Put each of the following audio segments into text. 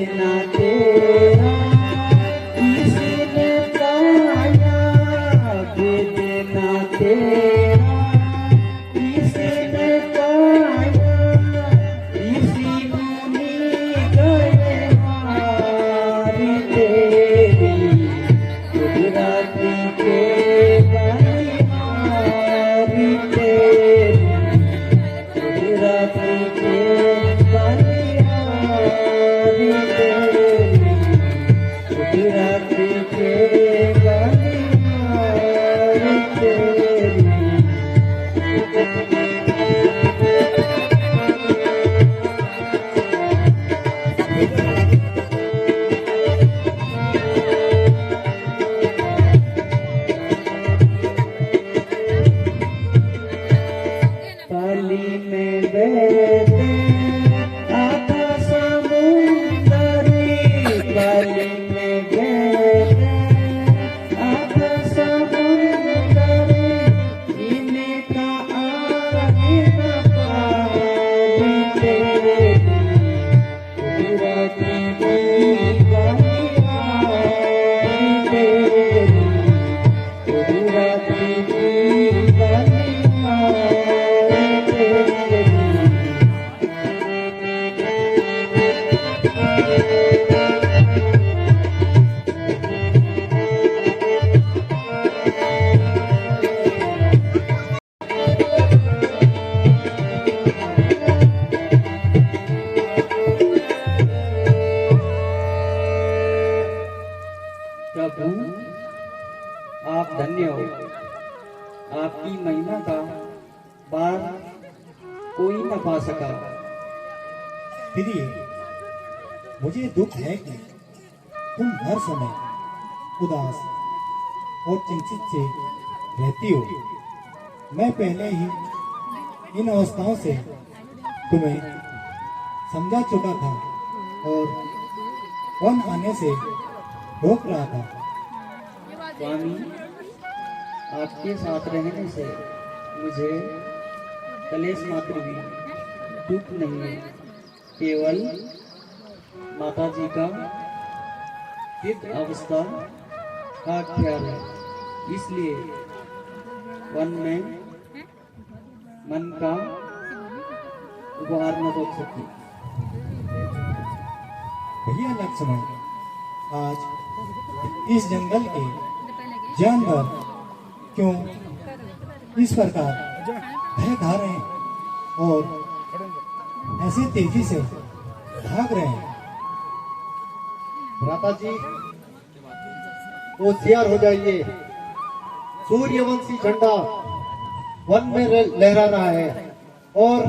देना तेरा किसने पाया, दे देना तेरा किसने पाया, इसी मुनि गए मारी तेरी गुजराती के बलिहारी तेरी गुजराती के बलिहारी तेरी गुजराती के बलिहारी तेरी। पाली में बहते आधा समुंदरी, पाली में बहते आधा समुंदरी, इनका आगे न पारी तेरी गुजराती की बलिहारी तेरी गुजराती की बलिहारी तेरी। प्रभु आप धन्य हो, आपकी महिमा का बार कोई न पा सका। प्रिय, मुझे दुख है कि तुम हर समय उदास और चिंतित से रहती हो। मैं पहले ही इन अवस्थाओं से तुम्हें समझा चुका था और वन आने से रोक रहा था। स्वामी, आपके साथ रहने से मुझे कलेश मात्र भी दुख नहीं है, केवल माता जी का वृद्ध अवस्था का ख्याल है। इसलिए वन में मन का उपहार न रोक सकी। भैया लक्ष्मण, आज इस जंगल के जानवर क्यों इस प्रकार भय खा रहे हैं और ऐसे तेजी से भाग रहे हैं? भ्राता जी, होशियार हो जाइए। सूर्यवंशी झंडा वन में लहरा रहा है और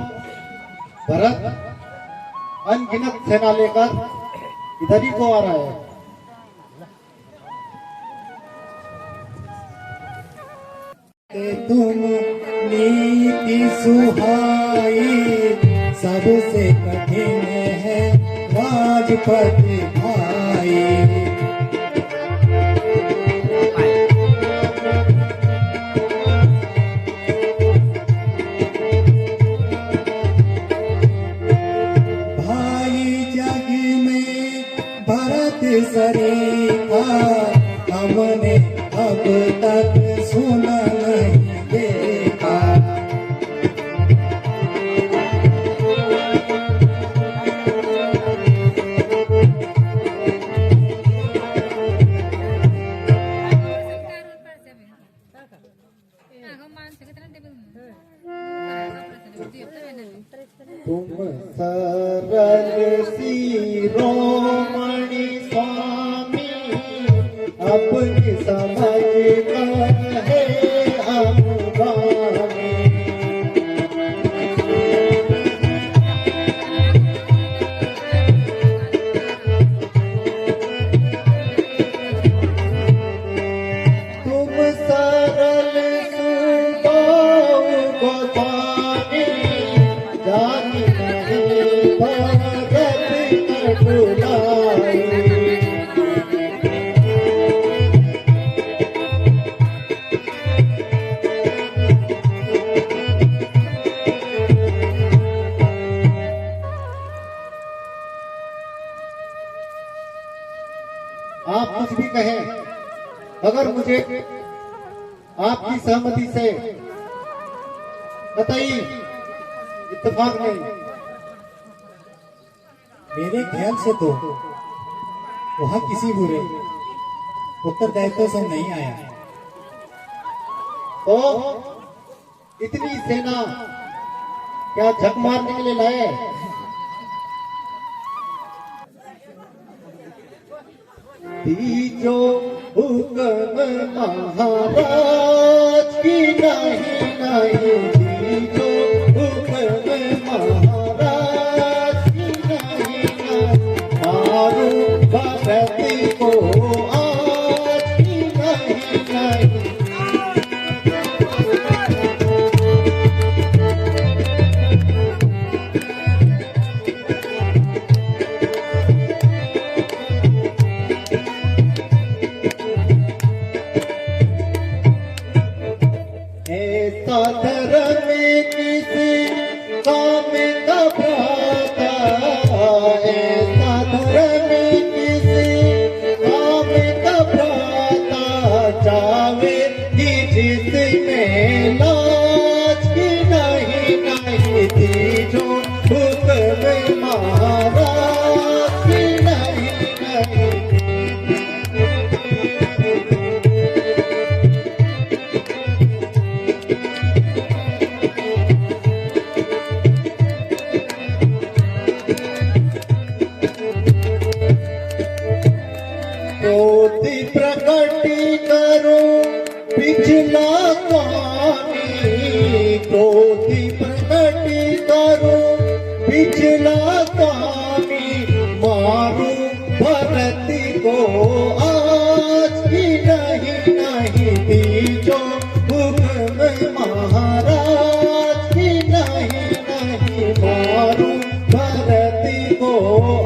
भरत अनगिनत सेना लेकर इधर ही को आ रहा है। तुम नीति सुहाई, सबसे कठिन है राजपथ भाई। भाई जग में भरत सरीखा, हमने अब तक सुना नहीं देखा। तुम सरल शिरोमणि स्वामी, अपनी समझ कहे अनुगामी। तुम सरल सुगौर गोस्वामी, जानी नहीं भगत कटुला। कुछ भी कहें, अगर मुझे आपकी सहमति से कतई इत्तेफाक नहीं। मेरे ख्याल से तो वहाँ किसी बुरे उत्तरदायित्व से नहीं आया। तो इतनी सेना क्या झक मारने के लिए लाए? दीजो हुक्म महाराज की नहीं नहीं, दीजो हुक्म महाराज की नहीं नहीं, मारो भरत को आज की नहीं नहीं। ऐसा धर्म किसी काम का भ्राता, ऐसा धर्म किसी काम का भ्राता, जावे कि जिसमें लाज की नहीं नहीं, दीजो हुक्म महाराज की नहीं नहीं। ज्योति प्रकटी करो पिछला स्वामी, ज्योति प्रकटी करो पिछला स्वामी, मारो भरत को आज की नहीं नहीं, दीजो हुक्म महाराज की नहीं नहीं, मारो भरत को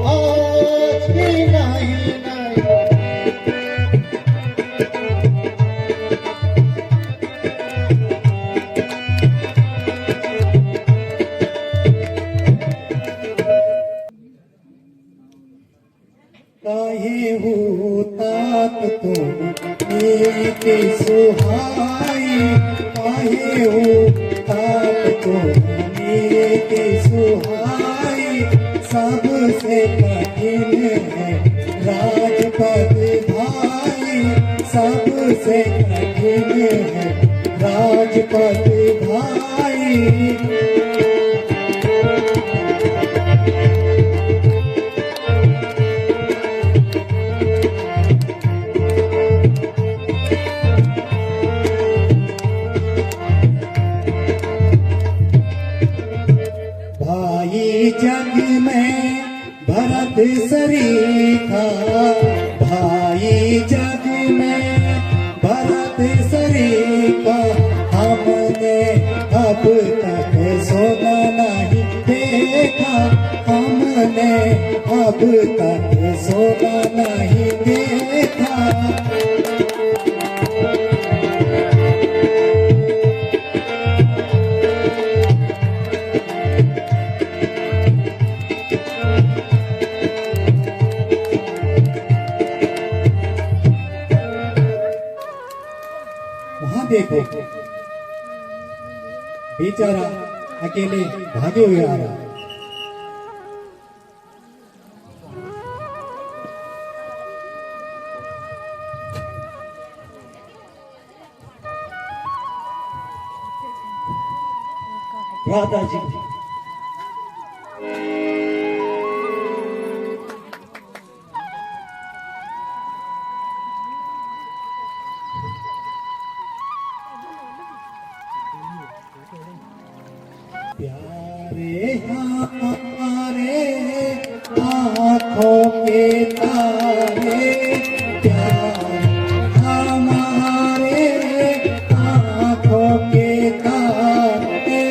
आज की नहीं नहीं। काहे हो तात तुम एक सुहाई, काहे हो तात तुम एक सुहाई, सबसे कठिन है राजपद भाई, सबसे कठिन है राजपद भाई। भाई जग में भरत सरीखा, भाई जग में भरत सरीखा, हमने अब तक सोना नहीं देखा, हमने अब तक सोना नहीं देखा। वहां देखो बेचारा अकेले भागे हुए आ रहा। राधा जी प्यारे हमारे आँखों के तारे, प्यार हमारे आँखों के तारे,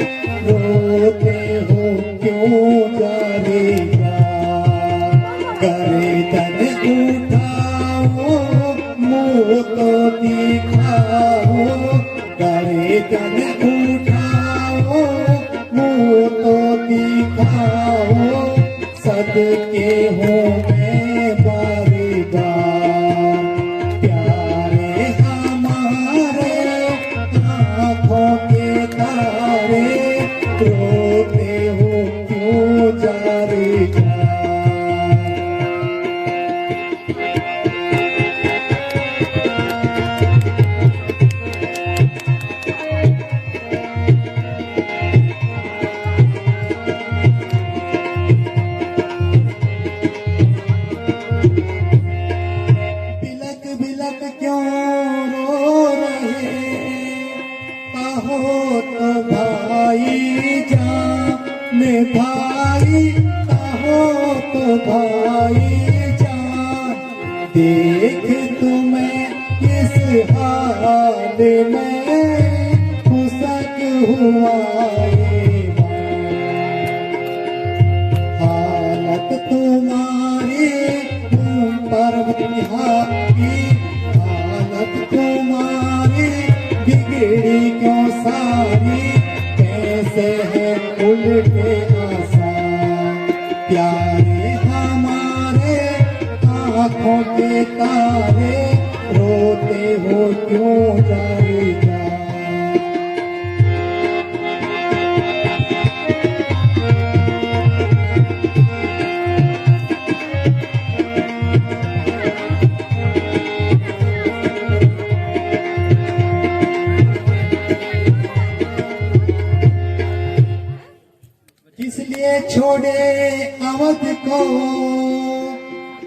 रोते हो क्यों जारेगा, गर्दन उठाओ मुँह तो दिखाओ, गर्दन उठाओ मुँह तो दिखाओ, सदके हो मैं बारी बार। जारी जा। बिलक बिलक क्यों रो रहे कहो तो भाई जान भाई, कहो तो भाई जान। देख तुम्हें इस हाल में खुशक हुआ ये हालत तुम्हारी पर्वत की हालत तुम्हारी बिगड़ी क्यों सारी। कैसे है उल्टे आसान प्यारे हमारे आँखों के तारे, रोते हो क्यों जारी जा। इसलिए छोड़े अवध को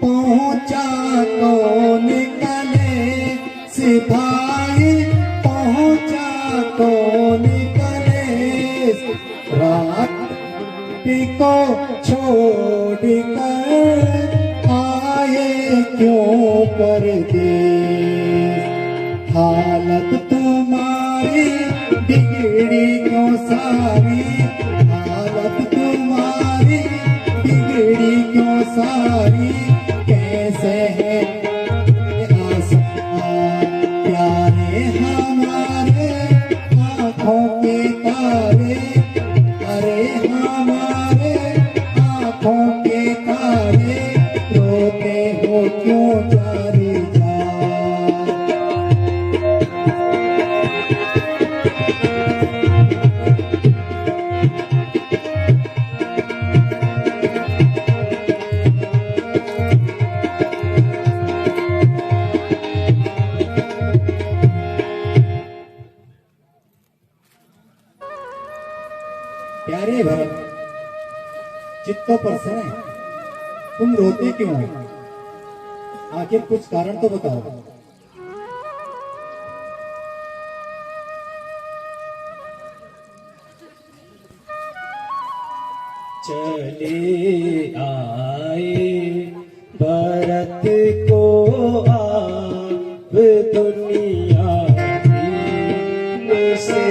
पहुंचा तो निकले सिपाही, पहुंचा तो निकले। रात को छोड़ कर आए क्यों परदेस। हालत तुम्हारी बिगड़ी क्यों सारी, हालत तुम्हारी बिगड़ी क्यों सारी। कैसे है आसमान प्यारे हमारे आँखों के तारे, अरे हमारे आँखों के तारे, रोते हो क्यों जारी जा। प्यारे भरत, चित्तों पर से तुम रोते क्यों हो? आखिर कुछ कारण तो बताओ। चले आए भरत को आप दुनिया से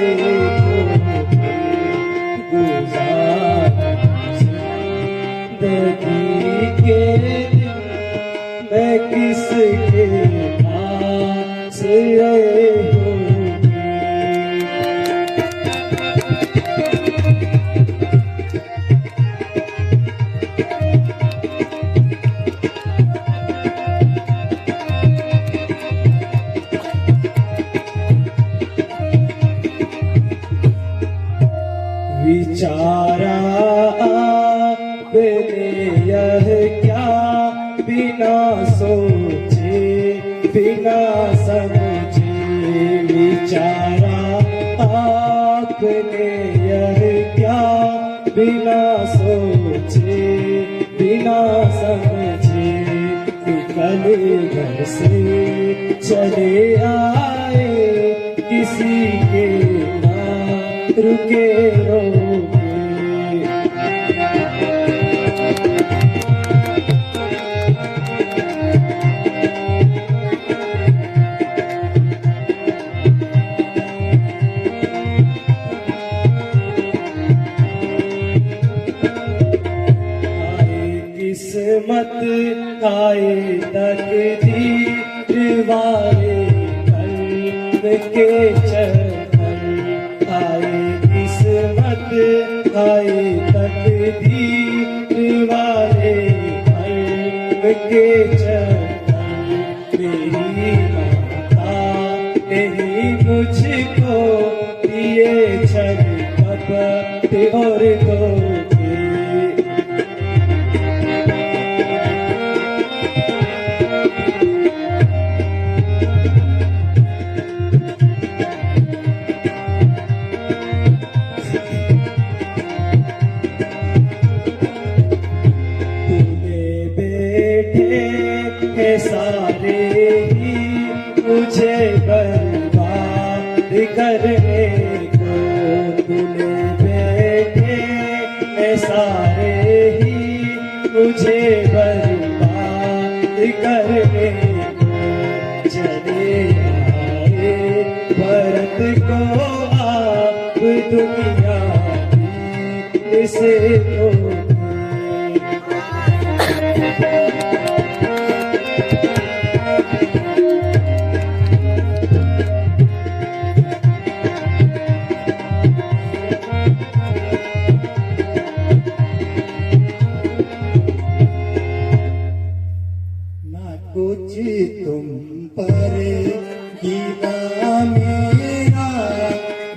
जिंदगी के दिन मैं किसके पास रहे विचारा आपने यह क्या बिना सोचे बिना समझे। विचारा आपने यह क्या बिना सोचे बिना समझे। निकल घर से चले आए किसी के रुके रोके। आए किस्मत आए तकदीर वाले कल्ब के चक्कर। आए किस्मत आए तकदीर वाले कल्ब के चक्कर। मेरी माता नहीं मुझको दिए छल कपट और धोखे। मुझे बर्बाद करने को तूने बैठे मैं सारे ही मुझे बर्बाद करने को चले आए भरत को आप दुनिया की से तो ना कुछ तुम पर गिला मेरा,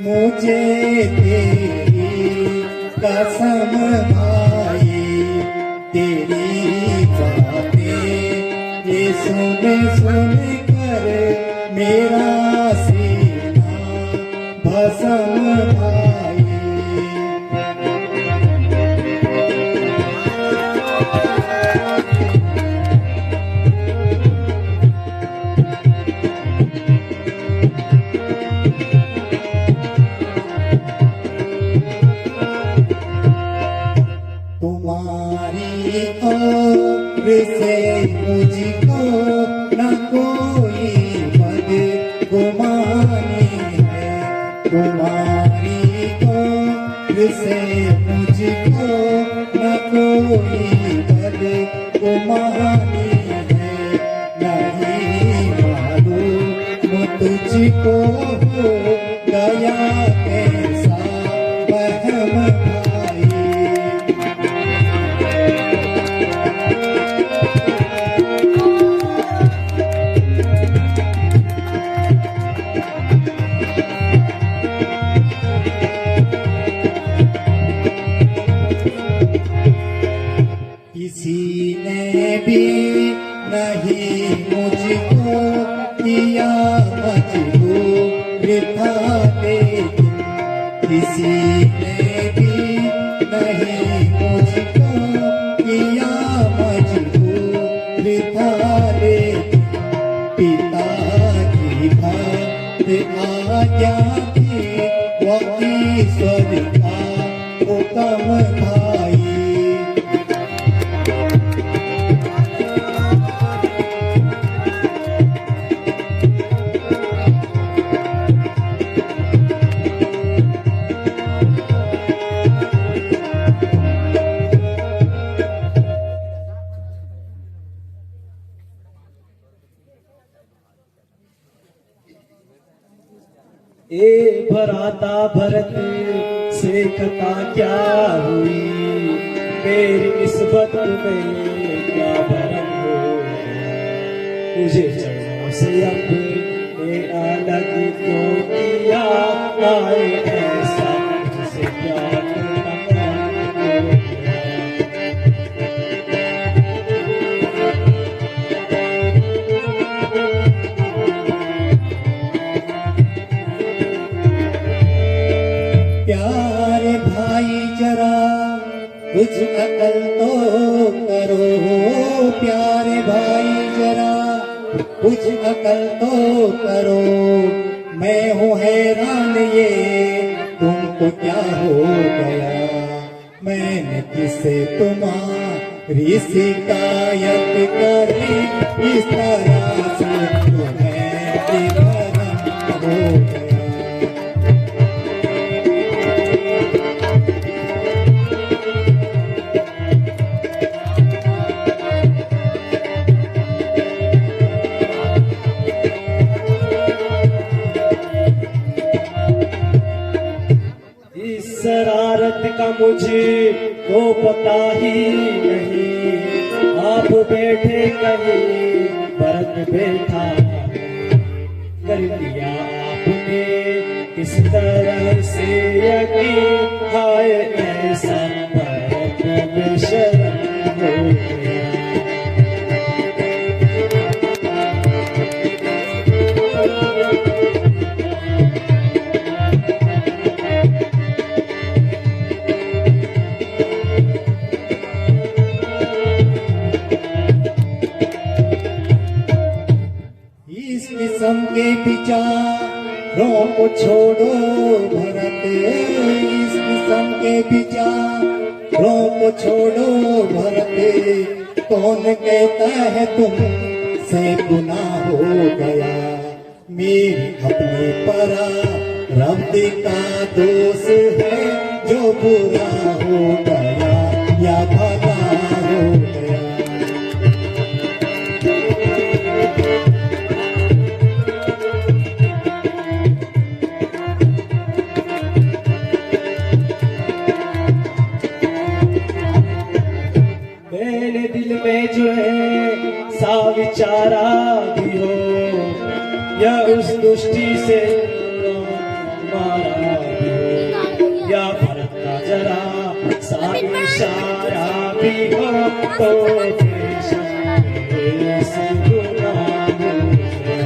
मुझे तेरी कसम भाई, तेरी बातें ये सुन कर मेरा सीना भस्म भाई। तुम्हारी ओर से मुझको न कोई बदगुमानी है, तुम्हारी ओर से मुझको न कोई बदगुमानी है, नहीं मालूम तुझको हो गया कैसा वहम भाई। किसी ने भी नहीं मुझको किया मजबूर था, लेकिन किसी ने भी नहीं मुझको किया मजबूर था, लेकिन पिता की बात आज्ञा थी, वो ईश्वर का हुक्म भाई। ए भराता भरत से खता क्या हुई, मेरी निस्बत में क्या भरम हो, मुझे चरणों से अपने अलग क्यों किया, आए ऐसा मुझसे क्या करना हो गया। प्यारे भाई जरा कुछ अकल तो करो, प्यारे भाई जरा कुछ अकल तो करो, मैं हूँ हैरान ये तुमको क्या हो गया, मैंने किसे तुम्हारी शिकायत करी, इस तरह से तुम्हें बेभरम हो गया। शरारत का मुझे तो पता ही नहीं, आप बैठे कहीं भरत बैठा कर लिया आपने किस तरह से यकीन, हाय ऐसा भरत बेशर्म हो गया। किस्म के विचारों को छोड़ो भरत, इस किस्म के विचारों को छोड़ो भरत। कौन कहता है तुम से गुनाह हो गया, मेरी अपनी परा रब्द का दोष है, जो बुरा हो गया या भला हो गया। मेरे दिल में जो है सा विचारा भी हो, या उस दृष्टि से मारा भी हो, या भरत का जरा सा इशारा भी हो, तो देश गुनाह हो गया।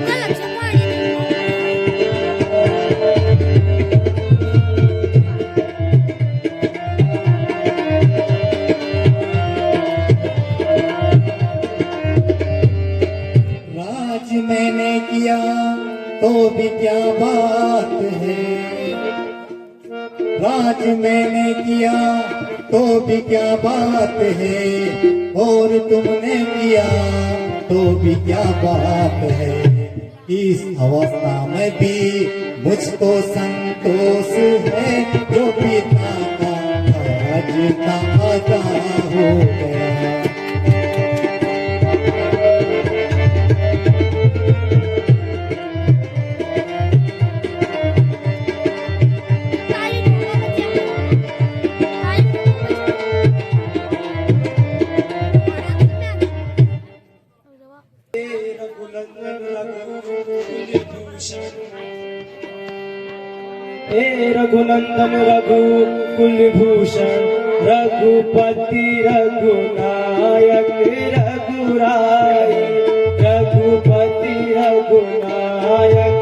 राज मैंने किया तो भी क्या बात है, राज मैंने किया तो भी क्या बात है, और तुमने किया तो भी क्या बात है। इस अवस्था में भी मुझको संतोष है, जो पिता का फर्ज का अदा हो गया। रघुनंदन रघु कुलभूषण, रघुपति रघुनायक रघुराई, रघुपति रघुनायक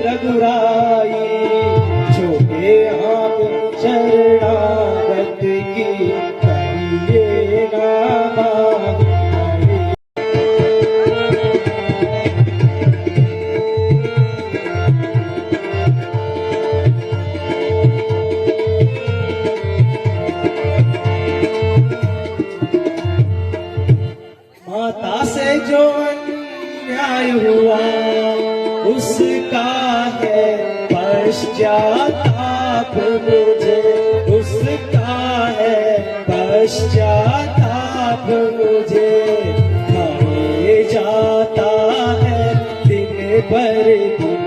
रघुराई। छोटे आप शरणागत की करिए नामा। माता से जो अन्याय हुआ उसका है पश्चाताप मुझे, उसका है पश्चाताप मुझे। खाए जाता है दिन पर दिन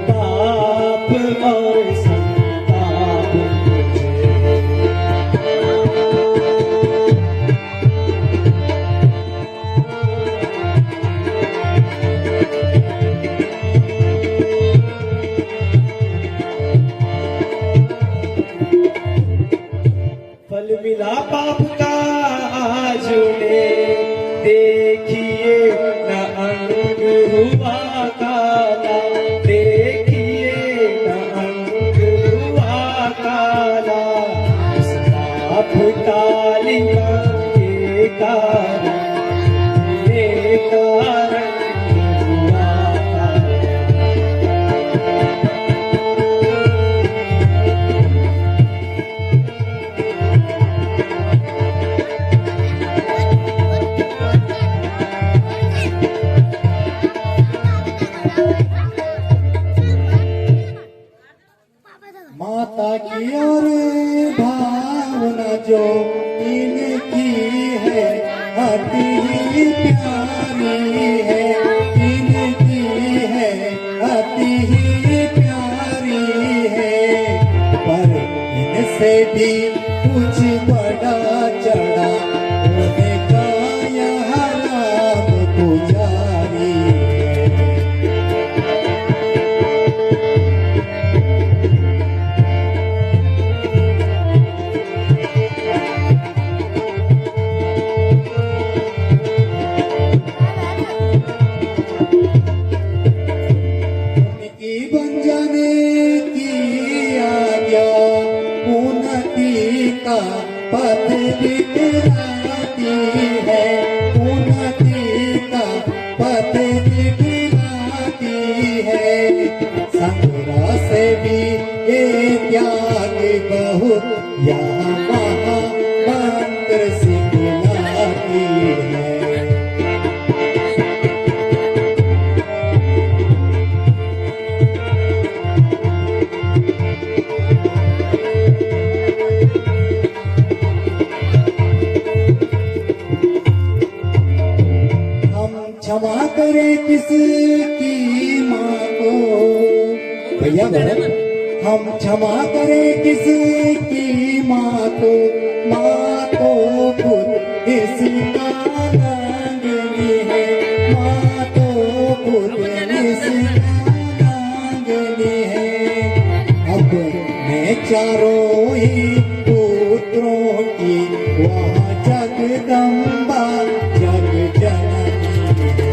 पाप और संताप मुझे। फल मिला पाप का आज उन्हें, देखिए न अंग हुआ काला, देखिए न अंग हुआ काला। इस पाप कालिमा के कारण, के कारण हुआ काला। माता की और भावना जो इनकी है, अति ही प्यारी है, इनकी है अति ही प्यारी है। पर इनसे भी कुछ बड़ा चढ़ा होने का यहाँ राम पुजारी है। करे किसकी माँ को, भैया भरत, हम क्षमा करे किसकी माँ को खुद इसका नांगनी है, माँ तो खुद इसका नांगनी है। अपने चारों ही पुत्रों की वहाँ जगदम्बा जग जननी है।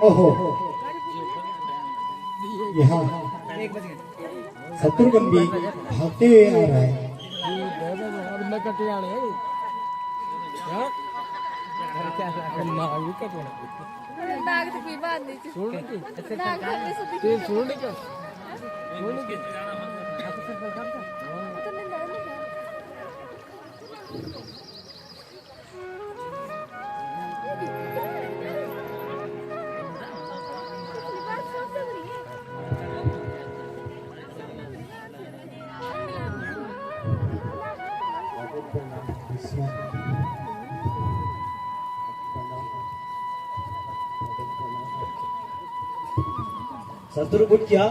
ओहो, यहाँ शत्रुघ्न भी भागते हुए आ रहा है। नाग तो कोई बात नहीं थी। नाग तो सुन के शत्रुघ्न क्या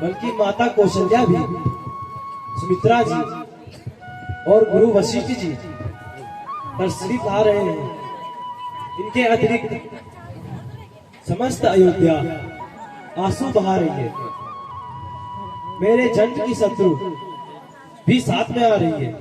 बल्कि माता कौशल्या भी सुमित्रा जी और गुरु वशिष्ठ जी तशरीफ ला रहे हैं। इनके अतिरिक्त समस्त अयोध्या आंसू बहा रही है। मेरे जंड की शत्रु भी साथ में आ रही है।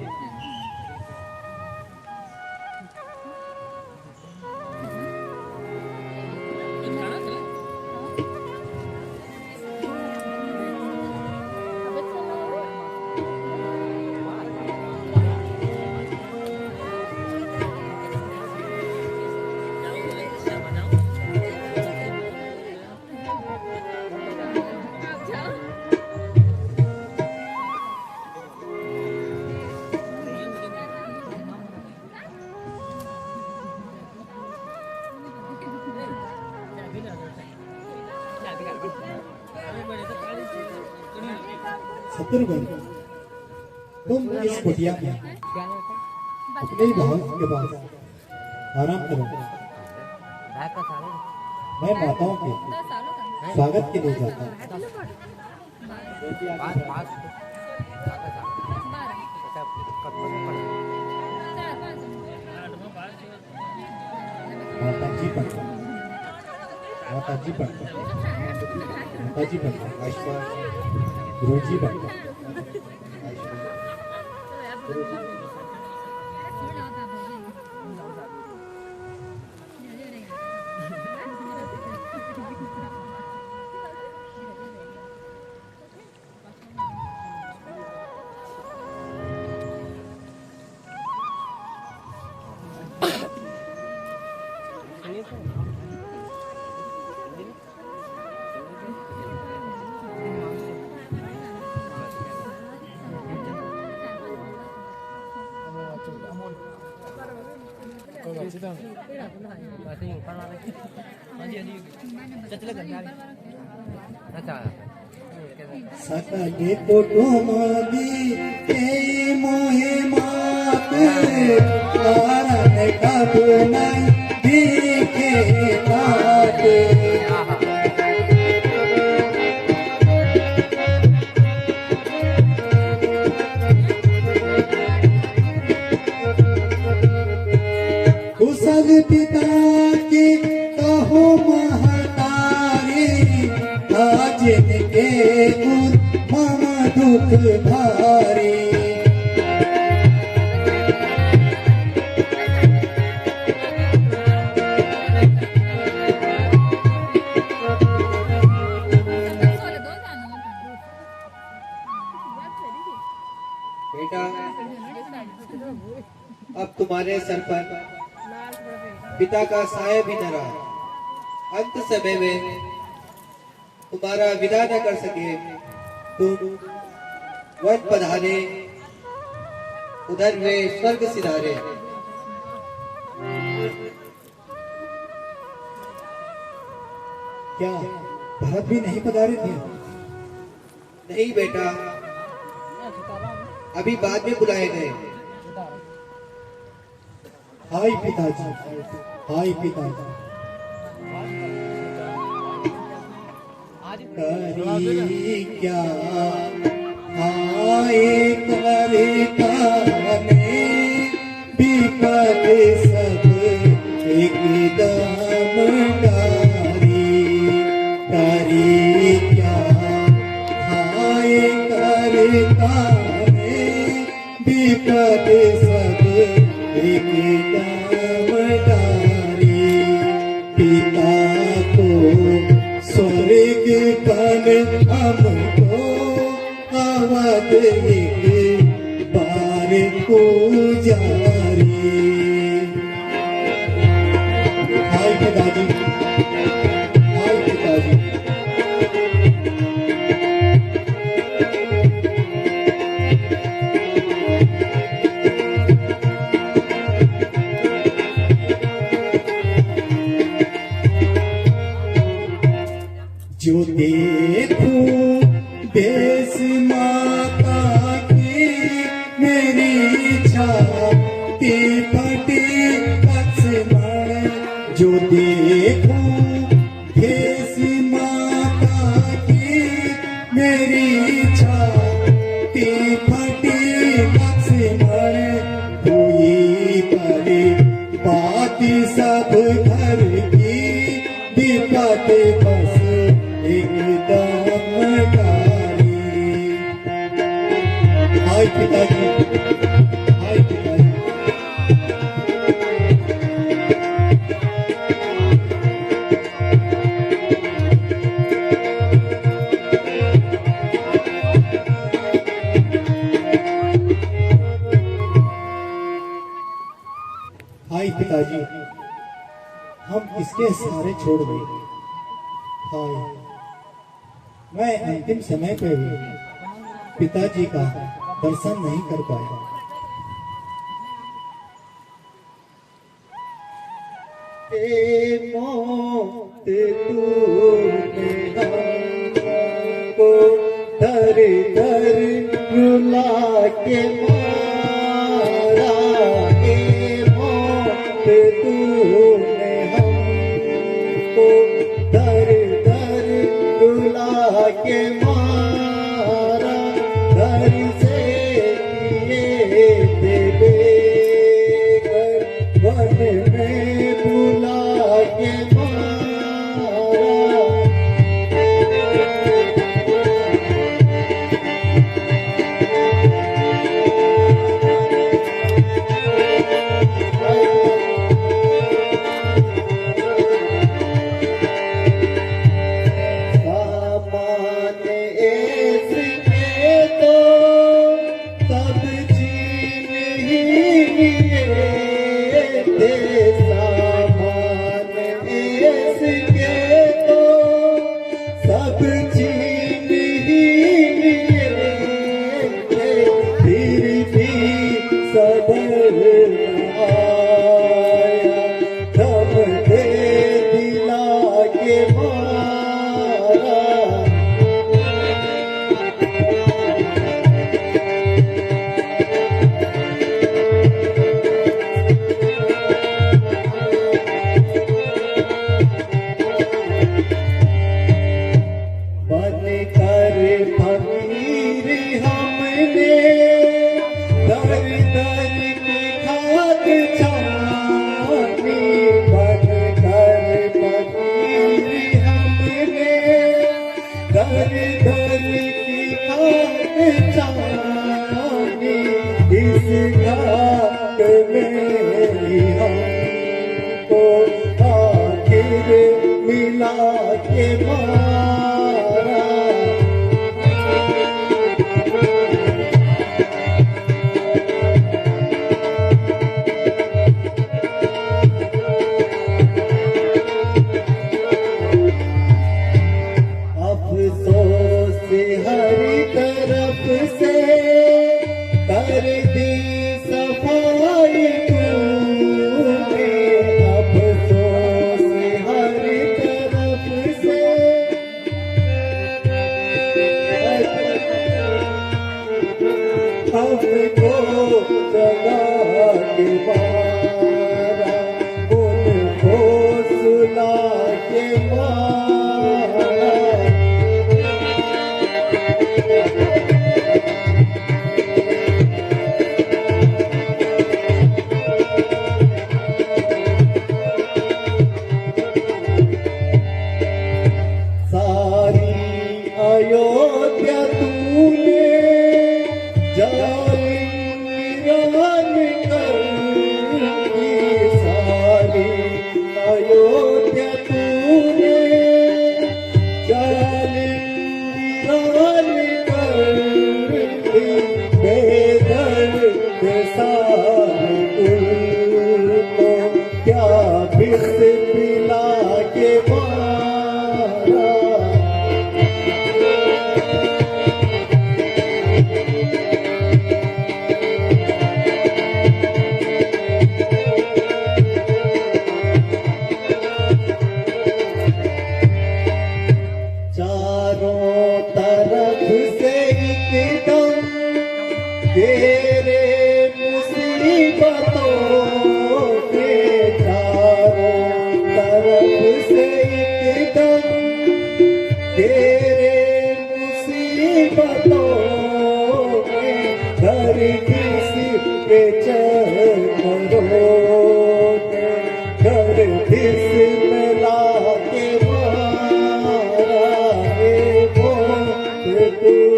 शत्रुघ्न, तुम इस कुटिया में अपने ही भाव के पास आराम करो। मैं माताओं के स्वागत के लिए जाता हूँ। माता जी पर माता जी पर माता जी पर गुरु जी पर सकले कुटुंबी के मोहे मात कारण कब नहीं दिखे बात। कुशल पिता की कहो महतारी, आज के गुर मम दुख भारी। तुम्हारे सर पर पिता का साया भी न रहा। अंत समय में तुम्हारा विदा न कर सके, तुम वन पधारे, उधर वे स्वर्ग सिधारे। क्या भरत भी नहीं पधारे थे? नहीं बेटा, अभी बाद में बुलाए गए। हाय पिताजी, हाय पिताजी। करी क्या आए करता ने विपद सब एकदम डारी। करी क्या आए करता ने विपद सब एकदम डारी। पिता को स्वर्ग बन हमको अवध एक बार पुजारी। हाय पिताजी, हाय पिताजी। जो देखूं देश माता की मेरी छाती फटी लक्ष्मण। जो देखूं देश माता की मेरी छाती फटी लक्ष्मण। कोई परे बात सब घर की विपद बस एकदम डारी। हाय पिताजी, हाय पिताजी। हाय पिताजी, हम किसके सहारे छोड़ गए? हाय, मैं अंतिम समय पे भी पिताजी का दर्शन नहीं कर पाया। मौत तूने हमको दर दर रुला के मारा। मौत तूने हमको दर दर रुला के मारा। दर से किए थे बेघर वन में बुला के मारा। मिला के मारा। कर दी सफाई तूने, अफसोस हर तरफ से, हमको जगा के मारा, उनको सुला के मारा। सारी अयोध्या तूने जालिम वीरान कर दी, सारी अयोध्या तूने जालिम वीरान कर दी, बेदर्द सारे कुल को क्या बिस पिला के मारा। चारों तरफ से एकदम तेरे मुसीबतों के, चारों तरफ से एकदम तेरे मुसीबतों के, घर किसी के चरणों ने घर किस मिला के मारा। हे मौत तूने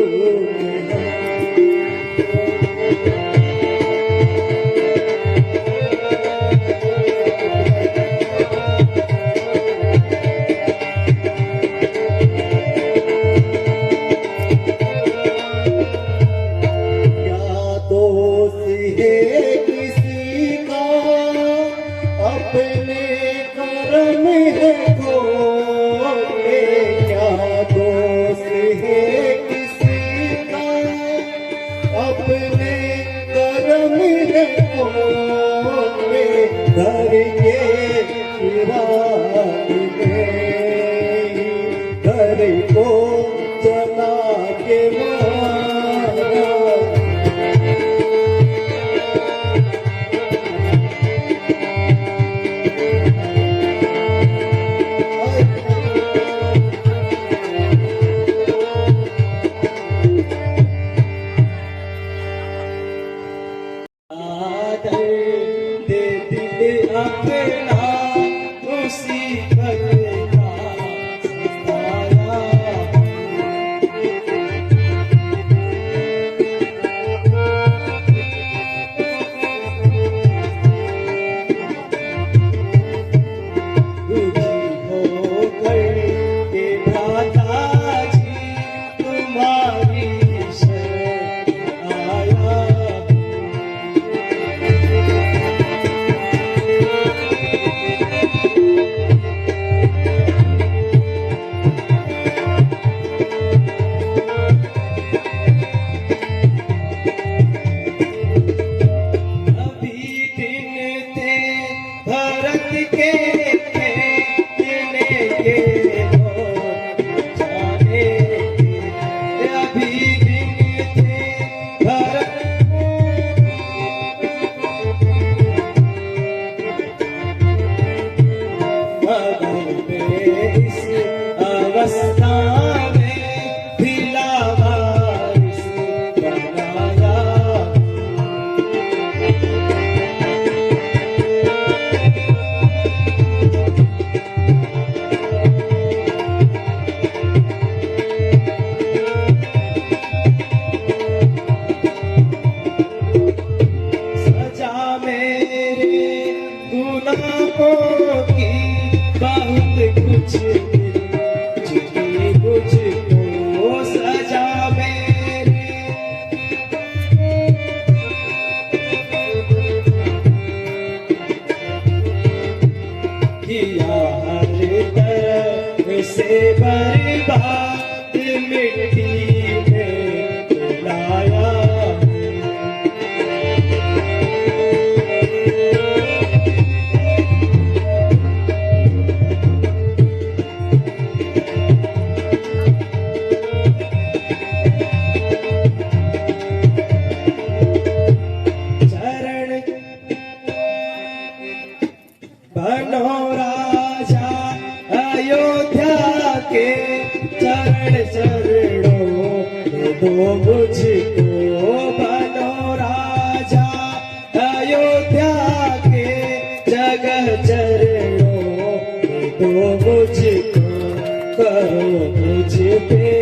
क्या दोष है किसी का, अपने कर्म है खोटे। क्या दोष है किसी का, अपने कर्म है खोटे। घर के चिराग में घर को जला के मारा। दर्द दिल अपना मुसीबत का सताया, दुखी होकर के भ्राता जी तुम्हारी शरण आया। अभी दिन थे भरत के थे, जिन्हें ये लोग जाने थे। अभी दिन थे भरत मगर में इस अवस्था में भिला वारिस बनाया। सजा मेरे गुनाहों की बहुत कुछ कुछ तो सजा मेरे किया हर तरफ से बर्बाद मिट्टी में मिलाया। चरण चरणों में दो मुझको बनो राजा, अयोध्या के जगह चरणों में दो मुझको, करो मुझ पे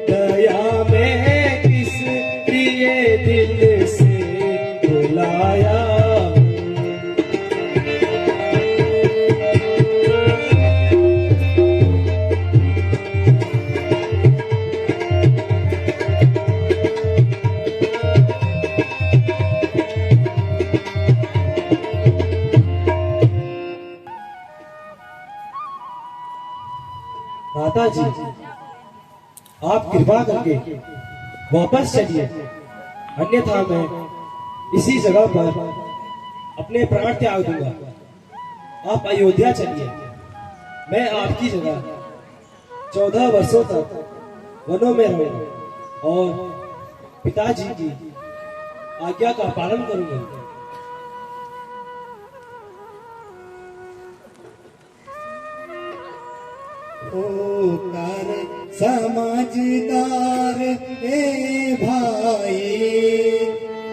दया, मैं किस लिए दिल से बुलाया। माता जी, आप कृपा करके वापस चलिए, अन्यथा मैं इसी जगह पर अपने प्राण त्याग दूंगा। आप अयोध्या चलिए, मैं आपकी जगह 14 वर्षों तक वनों में रहूंगा और पिताजी की आज्ञा का पालन करूंगा। होकर समझदार ए भाई,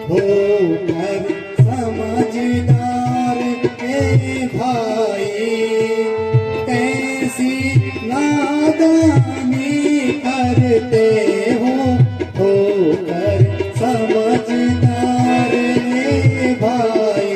होकर समझदार ए भाई, कैसी नादानी करते हो, होकर समझदार ए भाई।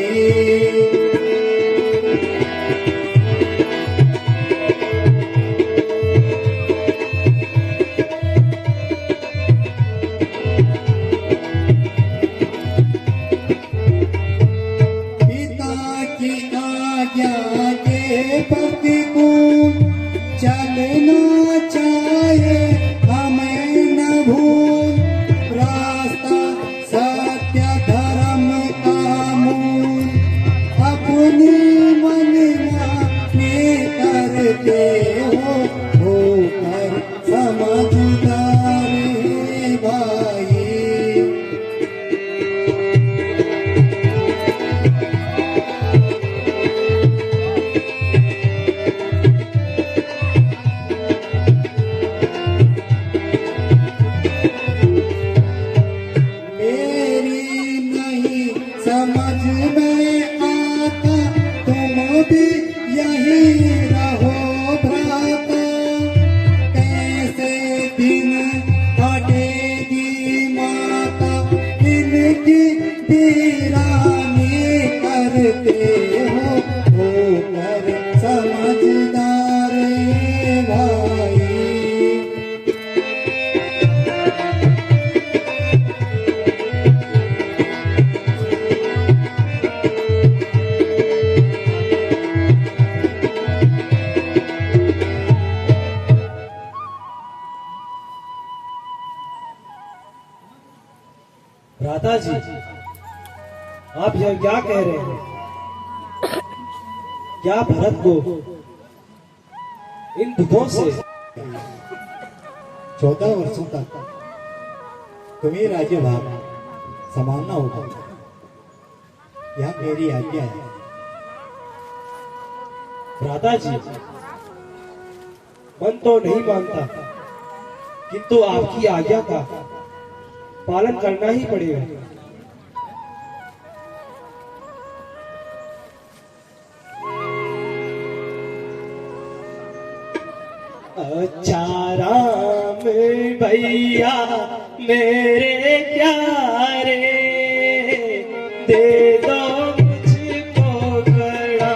प्रतिकूल चलना चाहे हमें न भूल, रास्ता सत्य धर्म का मूल, अपनी मनमानी करते हो, होकर समझदार हे भाई। समझ में आता तुम भी यही रहो भ्राता, कैसे दिन हटेगी माता इनकी वीरानी करते हो, होकर समझदार भाई। भ्राता जी, आप यह क्या कह रहे हैं? क्या भरत को इन दुखों से 14 वर्षों तक तुम्हें राज्यभार संभालना होगा, यह मेरी आज्ञा है। भ्राता जी, मन तो नहीं मानता, किंतु आपकी आज्ञा का पालन करना ही पड़ेगा। अच्छा राम भैया मेरे प्यारे, दे दो मुझको कड़ा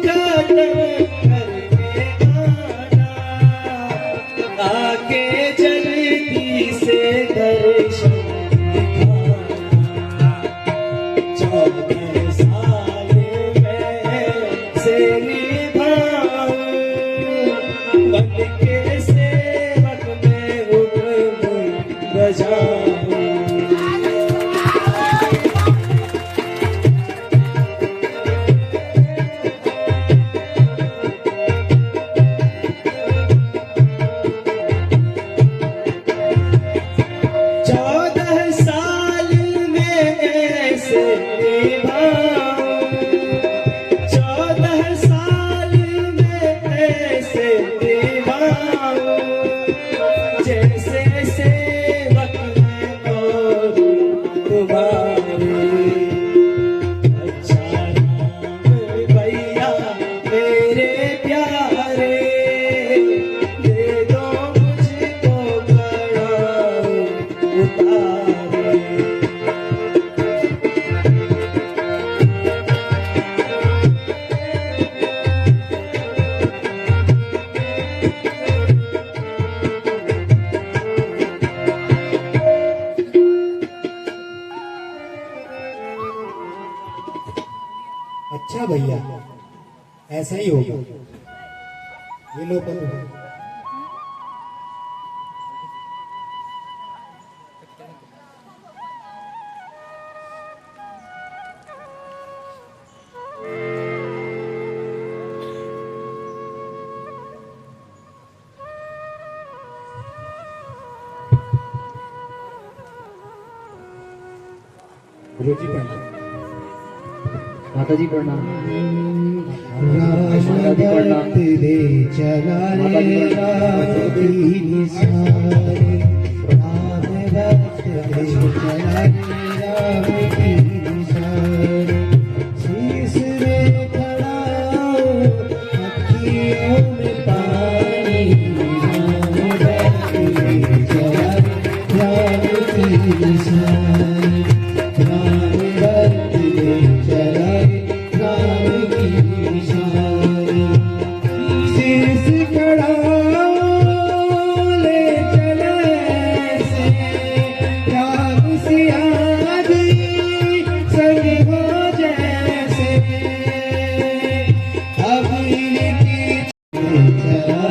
का 14 साल में ऐसे निभाऊं, 14 साल में ऐसे निभाऊं, जैसे सेवक मैं और तुम्हारे। अच्छा राम भैया मेरे प्यारे, दे दो मुझको कड़ा उतारे। अच्छा भैया, ऐसा ही होगा। ये लो पकड़ो। गुरुजी प्रणाम। माता जी प्रणाम। राम भक्त रे चला रे राम की निसारे, राम भक्त रे चला रे राम की निसारे, शीश में खड़ा अखियों में पानी, राम भक्त रे चला रे राम की निसारे, राम भक्त रे चला रे राम की निसारे, शीश खड़ा ले चले से राम सिया जी संग हो जैसे, अभी की चला